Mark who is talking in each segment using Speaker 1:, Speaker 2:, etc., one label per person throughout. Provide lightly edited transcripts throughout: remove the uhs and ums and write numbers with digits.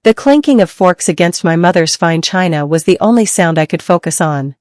Speaker 1: The clinking of forks against my mother's fine china was the only sound I could focus on.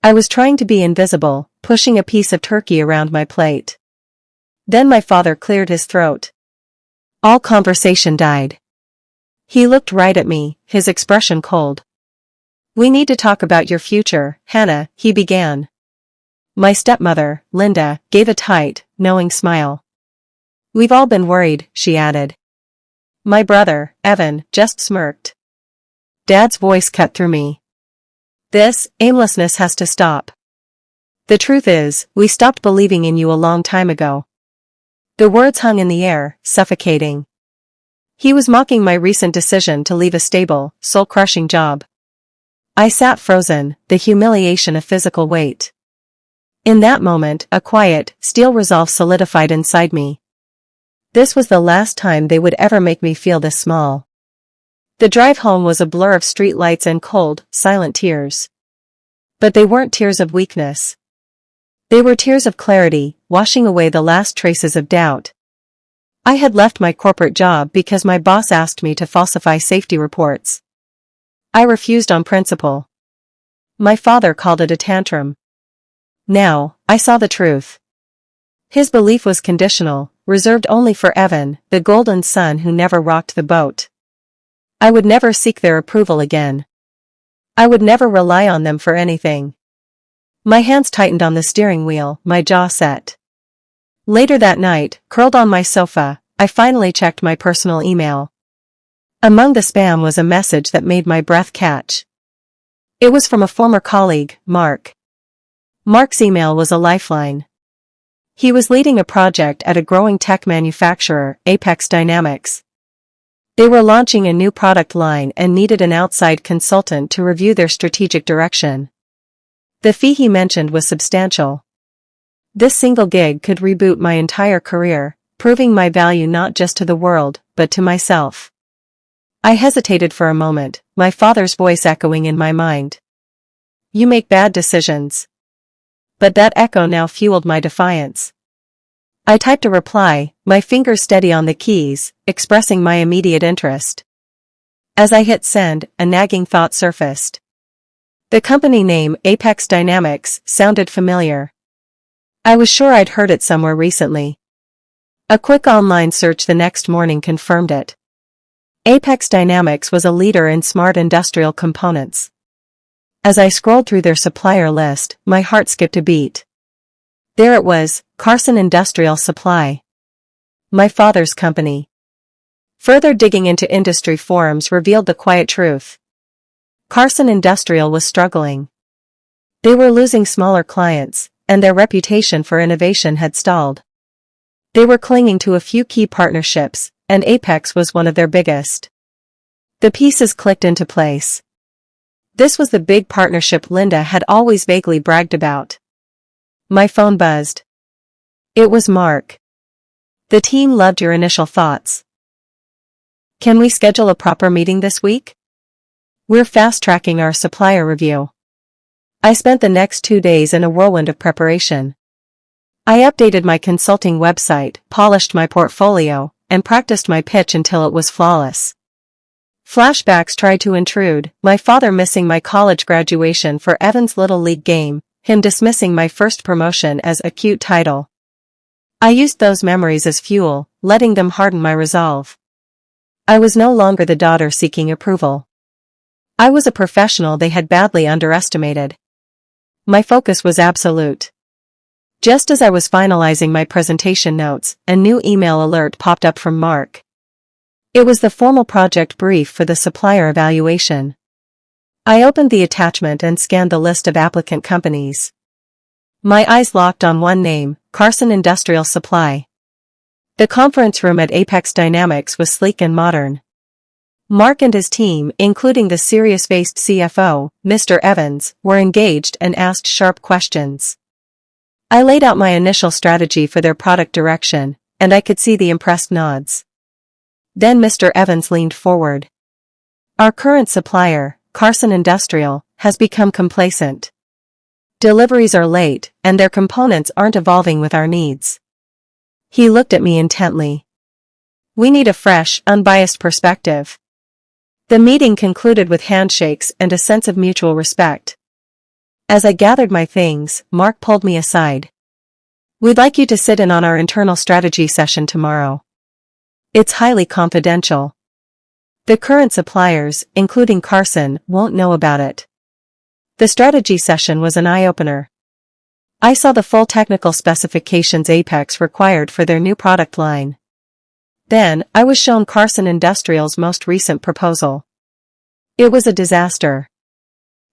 Speaker 1: I was trying to be invisible, pushing a piece of turkey around my plate. Then my father cleared his throat. All conversation died. He looked right at me, his expression cold. "We need to talk about your future, Hannah," he began. My stepmother, Linda, gave a tight, knowing smile. "We've all been worried," she added. My brother, Evan, just smirked. Dad's voice cut through me. "This aimlessness has to stop. The truth is, we stopped believing in you a long time ago." The words hung in the air, suffocating. He was mocking my recent decision to leave a stable, soul-crushing job. I sat frozen, the humiliation a physical weight. In that moment, a quiet, steel resolve solidified inside me. This was the last time they would ever make me feel this small. The drive home was a blur of streetlights and cold, silent tears. But they weren't tears of weakness. They were tears of clarity, washing away the last traces of doubt. I had left my corporate job because my boss asked me to falsify safety reports. I refused on principle. My father called it a tantrum. Now, I saw the truth. His belief was conditional, reserved only for Evan, the golden son who never rocked the boat. I would never seek their approval again. I would never rely on them for anything. My hands tightened on the steering wheel, my jaw set. Later that night, curled on my sofa, I finally checked my personal email. Among the spam was a message that made my breath catch. It was from a former colleague, Mark. Mark's email was a lifeline. He was leading a project at a growing tech manufacturer, Apex Dynamics. They were launching a new product line and needed an outside consultant to review their strategic direction. The fee he mentioned was substantial. This single gig could reboot my entire career, proving my value not just to the world, but to myself. I hesitated for a moment, my father's voice echoing in my mind. "You make bad decisions." But that echo now fueled my defiance. I typed a reply, my fingers steady on the keys, expressing my immediate interest. As I hit send, a nagging thought surfaced. The company name, Apex Dynamics, sounded familiar. I was sure I'd heard it somewhere recently. A quick online search the next morning confirmed it. Apex Dynamics was a leader in smart industrial components. As I scrolled through their supplier list, my heart skipped a beat. There it was, Carson Industrial Supply. My father's company. Further digging into industry forums revealed the quiet truth. Carson Industrial was struggling. They were losing smaller clients, and their reputation for innovation had stalled. They were clinging to a few key partnerships, and Apex was one of their biggest. The pieces clicked into place. This was the big partnership Linda had always vaguely bragged about. My phone buzzed. It was Mark. "The team loved your initial thoughts. Can we schedule a proper meeting this week? We're fast-tracking our supplier review." I spent the next 2 days in a whirlwind of preparation. I updated my consulting website, polished my portfolio, and practiced my pitch until it was flawless. Flashbacks tried to intrude, my father missing my college graduation for Evan's Little League game, him dismissing my first promotion as a cute title. I used those memories as fuel, letting them harden my resolve. I was no longer the daughter seeking approval. I was a professional they had badly underestimated. My focus was absolute. Just as I was finalizing my presentation notes, a new email alert popped up from Mark. It was the formal project brief for the supplier evaluation. I opened the attachment and scanned the list of applicant companies. My eyes locked on one name, Carson Industrial Supply. The conference room at Apex Dynamics was sleek and modern. Mark and his team, including the serious-faced CFO, Mr. Evans, were engaged and asked sharp questions. I laid out my initial strategy for their product direction, and I could see the impressed nods. Then Mr. Evans leaned forward. "Our current supplier, Carson Industrial, has become complacent. Deliveries are late, and their components aren't evolving with our needs." He looked at me intently. "We need a fresh, unbiased perspective. The meeting concluded with handshakes and a sense of mutual respect. As I gathered my things, Mark pulled me aside. "We'd like you to sit in on our internal strategy session tomorrow. It's highly confidential. The current suppliers, including Carson, won't know about it." The strategy session was an eye-opener. I saw the full technical specifications Apex required for their new product line. Then, I was shown Carson Industrial's most recent proposal. It was a disaster.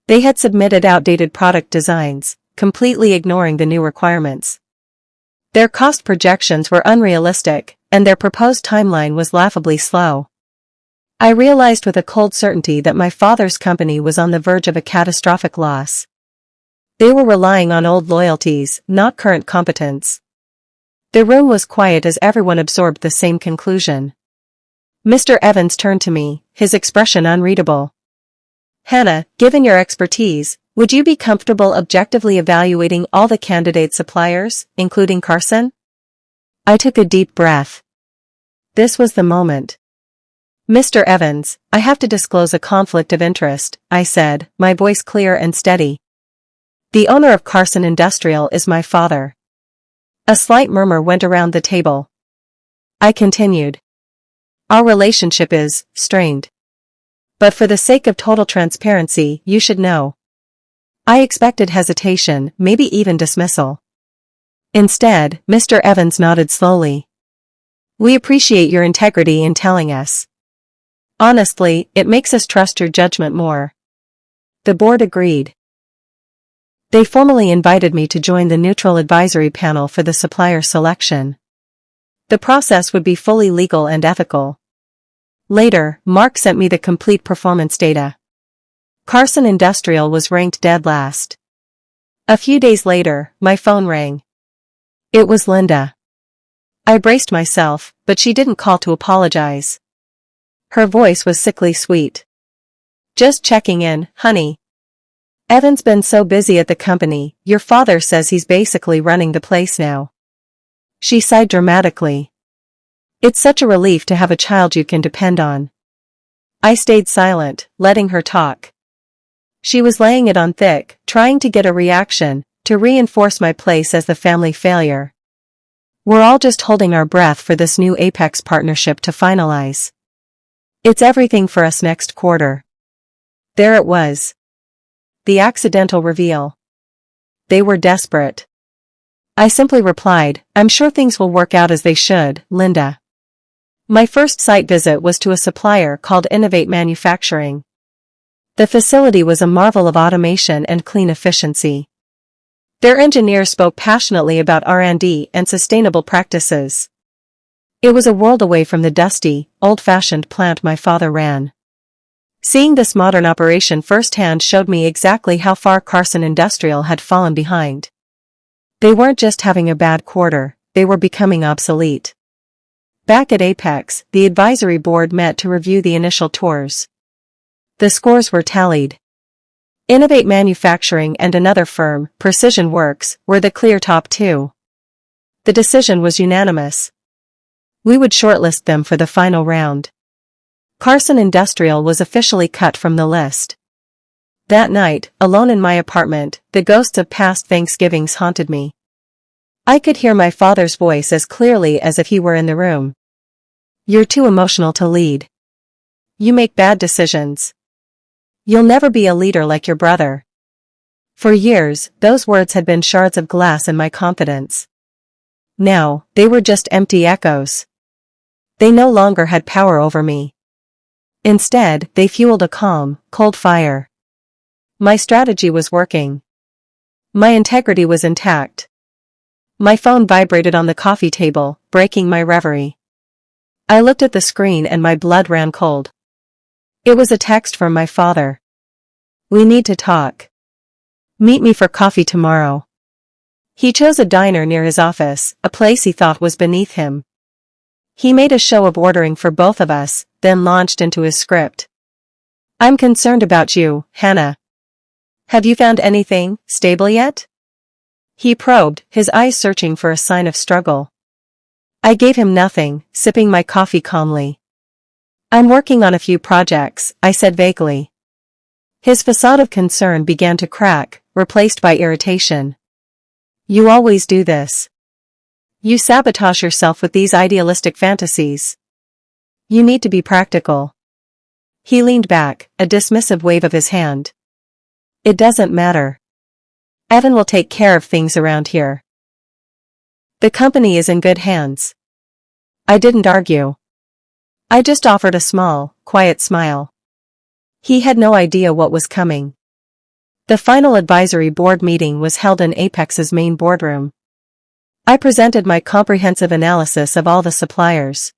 Speaker 1: They had submitted outdated product designs, completely ignoring the new requirements. Their cost projections were unrealistic, and their proposed timeline was laughably slow. I realized with a cold certainty that my father's company was on the verge of a catastrophic loss. They were relying on old loyalties, not current competence. The room was quiet as everyone absorbed the same conclusion. Mr. Evans turned to me, his expression unreadable. "Hannah, given your expertise, would you be comfortable objectively evaluating all the candidate suppliers, including Carson?" I took a deep breath. This was the moment. "Mr. Evans, I have to disclose a conflict of interest," I said, my voice clear and steady. "The owner of Carson Industrial is my father." A slight murmur went around the table. I continued. "Our relationship is strained. But for the sake of total transparency, you should know." I expected hesitation, maybe even dismissal. Instead, Mr. Evans nodded slowly. "We appreciate your integrity in telling us. Honestly, it makes us trust your judgment more." The board agreed. They formally invited me to join the neutral advisory panel for the supplier selection. The process would be fully legal and ethical. Later, Mark sent me the complete performance data. Carson Industrial was ranked dead last. A few days later, my phone rang. It was Linda. I braced myself, but she didn't call to apologize. Her voice was sickly sweet. "Just checking in, honey. Evan's been so busy at the company, your father says he's basically running the place now." She sighed dramatically. "It's such a relief to have a child you can depend on." I stayed silent, letting her talk. She was laying it on thick, trying to get a reaction, to reinforce my place as the family failure. "We're all just holding our breath for this new Apex partnership to finalize. It's everything for us next quarter." There it was. The accidental reveal. They were desperate. I simply replied, "I'm sure things will work out as they should, Linda." My first site visit was to a supplier called Innovate Manufacturing. The facility was a marvel of automation and clean efficiency. Their engineers spoke passionately about R&D and sustainable practices. It was a world away from the dusty, old-fashioned plant my father ran. Seeing this modern operation firsthand showed me exactly how far Carson Industrial had fallen behind. They weren't just having a bad quarter, they were becoming obsolete. Back at Apex, the advisory board met to review the initial tours. The scores were tallied. Innovate Manufacturing and another firm, Precision Works, were the clear top two. The decision was unanimous. We would shortlist them for the final round. Carson Industrial was officially cut from the list. That night, alone in my apartment, the ghosts of past Thanksgivings haunted me. I could hear my father's voice as clearly as if he were in the room. "You're too emotional to lead. You make bad decisions. You'll never be a leader like your brother." For years, those words had been shards of glass in my confidence. Now, they were just empty echoes. They no longer had power over me. Instead, they fueled a calm, cold fire. My strategy was working. My integrity was intact. My phone vibrated on the coffee table, breaking my reverie. I looked at the screen and my blood ran cold. It was a text from my father. "We need to talk. Meet me for coffee tomorrow." He chose a diner near his office, a place he thought was beneath him. He made a show of ordering for both of us, then launched into his script. "I'm concerned about you, Hannah. Have you found anything stable yet?" He probed, his eyes searching for a sign of struggle. I gave him nothing, sipping my coffee calmly. I'm working on a few projects, I said vaguely. His facade of concern began to crack, replaced by irritation. You always do this. You sabotage yourself with these idealistic fantasies. You need to be practical. He leaned back, a dismissive wave of his hand. It doesn't matter. Evan will take care of things around here. The company is in good hands. I didn't argue. I just offered a small, quiet smile. He had no idea what was coming. The final advisory board meeting was held in Apex's main boardroom. I presented my comprehensive analysis of all the suppliers.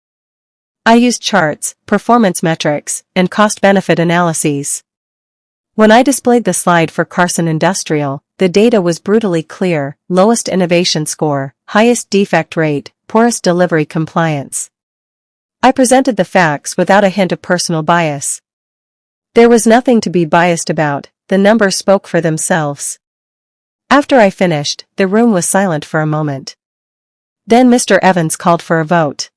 Speaker 1: I used charts, performance metrics, and cost-benefit analyses. When I displayed the slide for Carson Industrial, the data was brutally clear: lowest innovation score, highest defect rate, poorest delivery compliance. I presented the facts without a hint of personal bias. There was nothing to be biased about, the numbers spoke for themselves. After I finished, the room was silent for a moment. Then Mr. Evans called for a vote.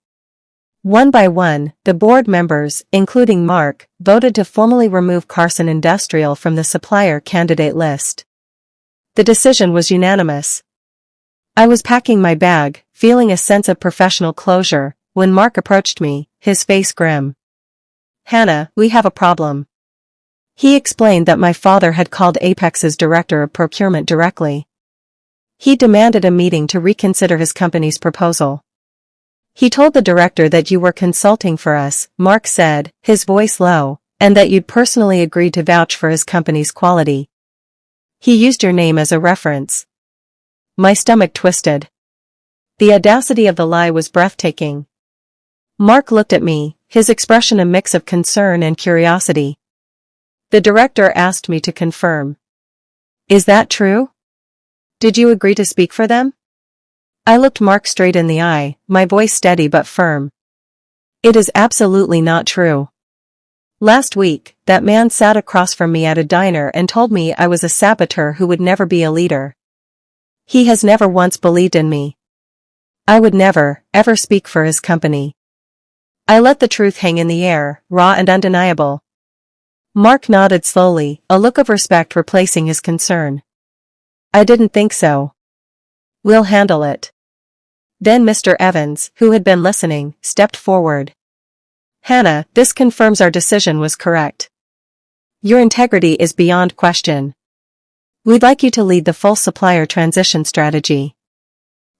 Speaker 1: One by one, the board members, including Mark, voted to formally remove Carson Industrial from the supplier candidate list. The decision was unanimous. I was packing my bag, feeling a sense of professional closure, when Mark approached me, his face grim. Hannah, we have a problem. He explained that my father had called Apex's director of procurement directly. He demanded a meeting to reconsider his company's proposal. He told the director that you were consulting for us, Mark said, his voice low, and that you'd personally agreed to vouch for his company's quality. He used your name as a reference. My stomach twisted. The audacity of the lie was breathtaking. Mark looked at me, his expression a mix of concern and curiosity. The director asked me to confirm. Is that true? Did you agree to speak for them? I looked Mark straight in the eye, my voice steady but firm. It is absolutely not true. Last week, that man sat across from me at a diner and told me I was a saboteur who would never be a leader. He has never once believed in me. I would never, ever speak for his company. I let the truth hang in the air, raw and undeniable. Mark nodded slowly, a look of respect replacing his concern. I didn't think so. We'll handle it. Then Mr. Evans, who had been listening, stepped forward. Hannah, this confirms our decision was correct. Your integrity is beyond question. We'd like you to lead the full supplier transition strategy.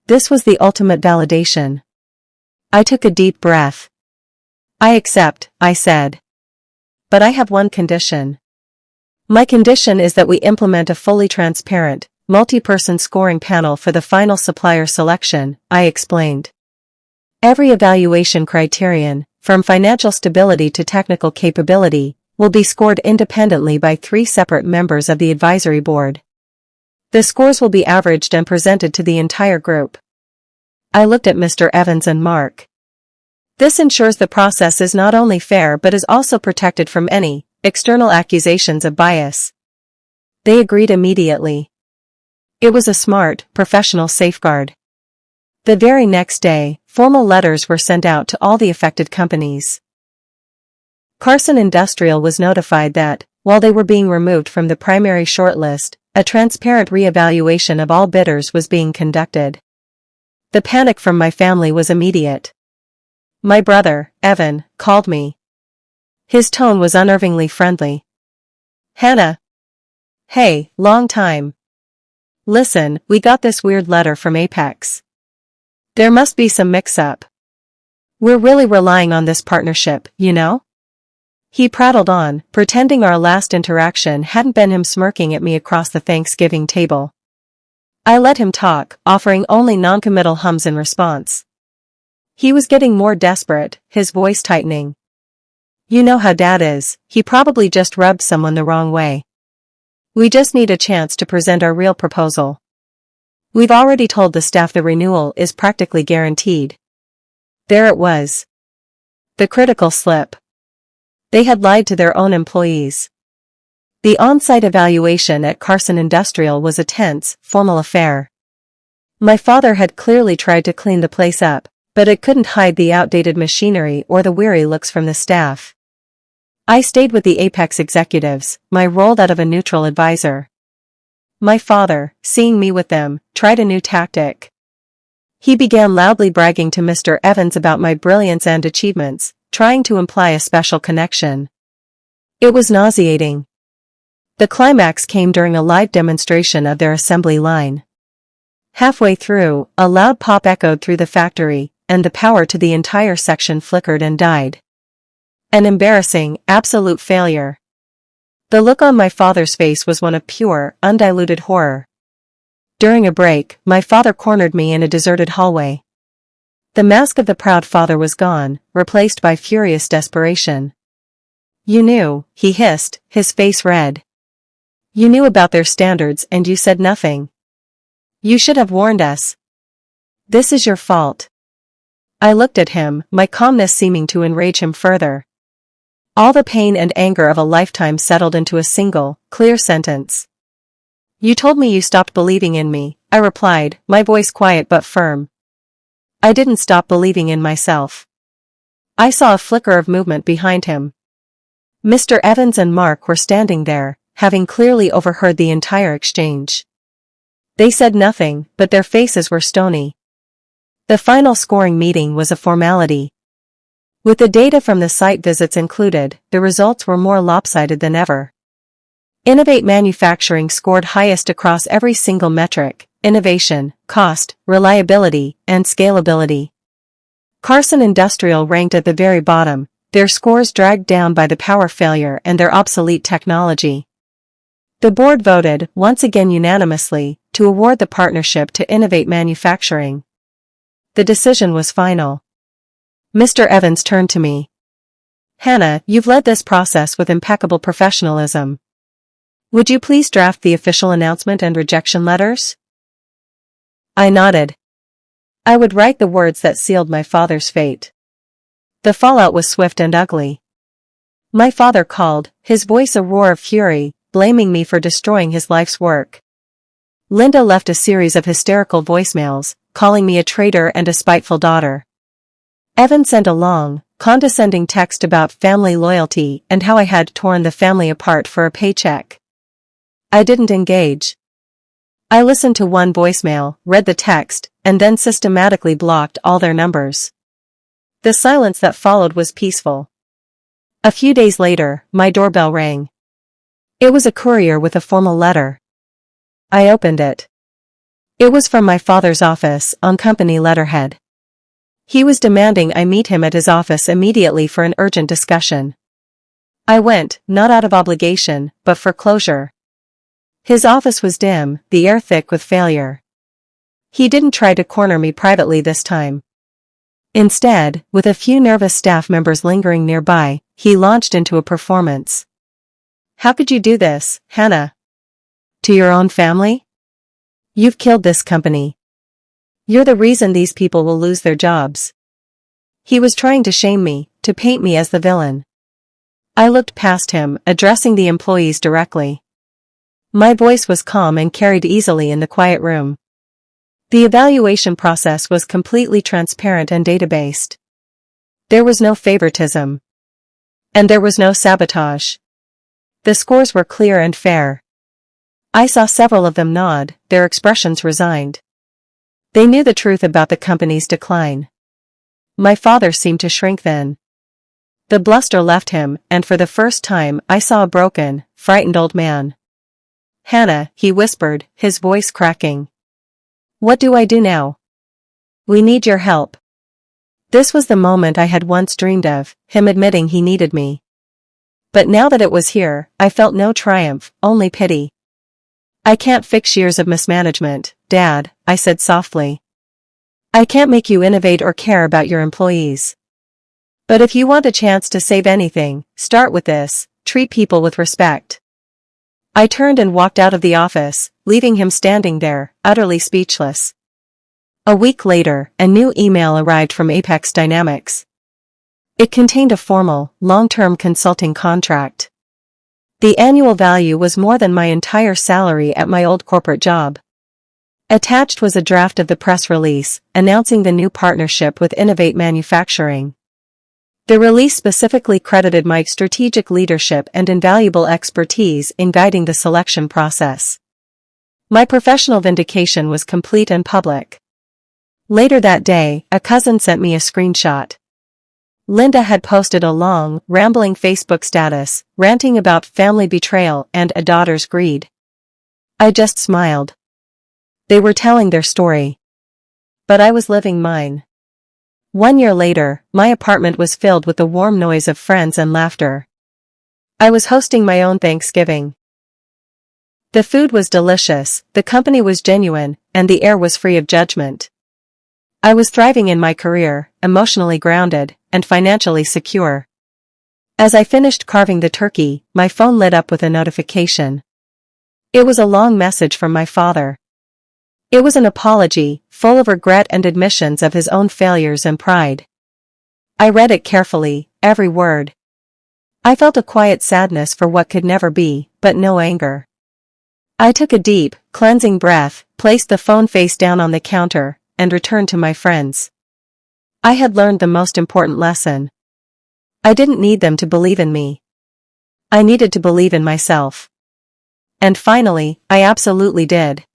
Speaker 1: This was the ultimate validation. I took a deep breath. I accept, I said. But I have one condition. My condition is that we implement a fully transparent, multi-person scoring panel for the final supplier selection, I explained. Every evaluation criterion, from financial stability to technical capability, will be scored independently by 3 separate members of the advisory board. The scores will be averaged and presented to the entire group. I looked at Mr. Evans and Mark. This ensures the process is not only fair but is also protected from any external accusations of bias. They agreed immediately. It was a smart, professional safeguard. The very next day, formal letters were sent out to all the affected companies. Carson Industrial was notified that, while they were being removed from the primary shortlist, a transparent re-evaluation of all bidders was being conducted. The panic from my family was immediate. My brother, Evan, called me. His tone was unnervingly friendly. Hannah. Hey, long time. Listen, we got this weird letter from Apex. There must be some mix-up. We're really relying on this partnership, you know? He prattled on, pretending our last interaction hadn't been him smirking at me across the Thanksgiving table. I let him talk, offering only non-committal hums in response. He was getting more desperate, his voice tightening. You know how Dad is, he probably just rubbed someone the wrong way. We just need a chance to present our real proposal. We've already told the staff the renewal is practically guaranteed. There it was. The critical slip. They had lied to their own employees. The on-site evaluation at Carson Industrial was a tense, formal affair. My father had clearly tried to clean the place up, but it couldn't hide the outdated machinery or the weary looks from the staff. I stayed with the Apex executives, my role that of a neutral advisor. My father, seeing me with them, tried a new tactic. He began loudly bragging to Mr. Evans about my brilliance and achievements, trying to imply a special connection. It was nauseating. The climax came during a live demonstration of their assembly line. Halfway through, a loud pop echoed through the factory, and the power to the entire section flickered and died. An embarrassing, absolute failure. The look on my father's face was one of pure, undiluted horror. During a break, my father cornered me in a deserted hallway. The mask of the proud father was gone, replaced by furious desperation. "You knew," he hissed, his face red. "You knew about their standards and you said nothing. You should have warned us. This is your fault." I looked at him, my calmness seeming to enrage him further. All the pain and anger of a lifetime settled into a single, clear sentence. "You told me you stopped believing in me," I replied, my voice quiet but firm. I didn't stop believing in myself. I saw a flicker of movement behind him. Mr. Evans and Mark were standing there, having clearly overheard the entire exchange. They said nothing, but their faces were stony. The final scoring meeting was a formality. With the data from the site visits included, the results were more lopsided than ever. Innovate Manufacturing scored highest across every single metric: innovation, cost, reliability, and scalability. Carson Industrial ranked at the very bottom, their scores dragged down by the power failure and their obsolete technology. The board voted, once again unanimously, to award the partnership to Innovate Manufacturing. The decision was final. Mr. Evans turned to me. "Hannah, you've led this process with impeccable professionalism. Would you please draft the official announcement and rejection letters?" I nodded. I would write the words that sealed my father's fate. The fallout was swift and ugly. My father called, his voice a roar of fury, blaming me for destroying his life's work. Linda left a series of hysterical voicemails, calling me a traitor and a spiteful daughter. Evan sent a long, condescending text about family loyalty and how I had torn the family apart for a paycheck. I didn't engage. I listened to one voicemail, read the text, and then systematically blocked all their numbers. The silence that followed was peaceful. A few days later, my doorbell rang. It was a courier with a formal letter. I opened it. It was from my father's office, on company letterhead. He was demanding I meet him at his office immediately for an urgent discussion. I went, not out of obligation, but for closure. His office was dim, the air thick with failure. He didn't try to corner me privately this time. Instead, with a few nervous staff members lingering nearby, he launched into a performance. "How could you do this, Hannah? To your own family? You've killed this company. You're the reason these people will lose their jobs." He was trying to shame me, to paint me as the villain. I looked past him, addressing the employees directly. My voice was calm and carried easily in the quiet room. The evaluation process was completely transparent and data-based. There was no favoritism. And there was no sabotage. The scores were clear and fair. I saw several of them nod, their expressions resigned. They knew the truth about the company's decline. My father seemed to shrink then. The bluster left him, and for the first time I saw a broken, frightened old man. "Hannah," he whispered, his voice cracking. "What do I do now? We need your help." This was the moment I had once dreamed of, him admitting he needed me. But now that it was here, I felt no triumph, only pity. "I can't fix years of mismanagement, Dad," I said softly. "I can't make you innovate or care about your employees. But if you want a chance to save anything, start with this: treat people with respect." I turned and walked out of the office, leaving him standing there, utterly speechless. A week later, a new email arrived from Apex Dynamics. It contained a formal, long-term consulting contract. The annual value was more than my entire salary at my old corporate job. Attached was a draft of the press release, announcing the new partnership with Innovate Manufacturing. The release specifically credited my strategic leadership and invaluable expertise in guiding the selection process. My professional vindication was complete and public. Later that day, a cousin sent me a screenshot. Linda had posted a long, rambling Facebook status, ranting about family betrayal and a daughter's greed. I just smiled. They were telling their story. But I was living mine. 1 year later, my apartment was filled with the warm noise of friends and laughter. I was hosting my own Thanksgiving. The food was delicious, the company was genuine, and the air was free of judgment. I was thriving in my career, emotionally grounded, and financially secure. As I finished carving the turkey, my phone lit up with a notification. It was a long message from my father. It was an apology, full of regret and admissions of his own failures and pride. I read it carefully, every word. I felt a quiet sadness for what could never be, but no anger. I took a deep, cleansing breath, placed the phone face down on the counter, and returned to my friends. I had learned the most important lesson. I didn't need them to believe in me. I needed to believe in myself. And finally, I absolutely did.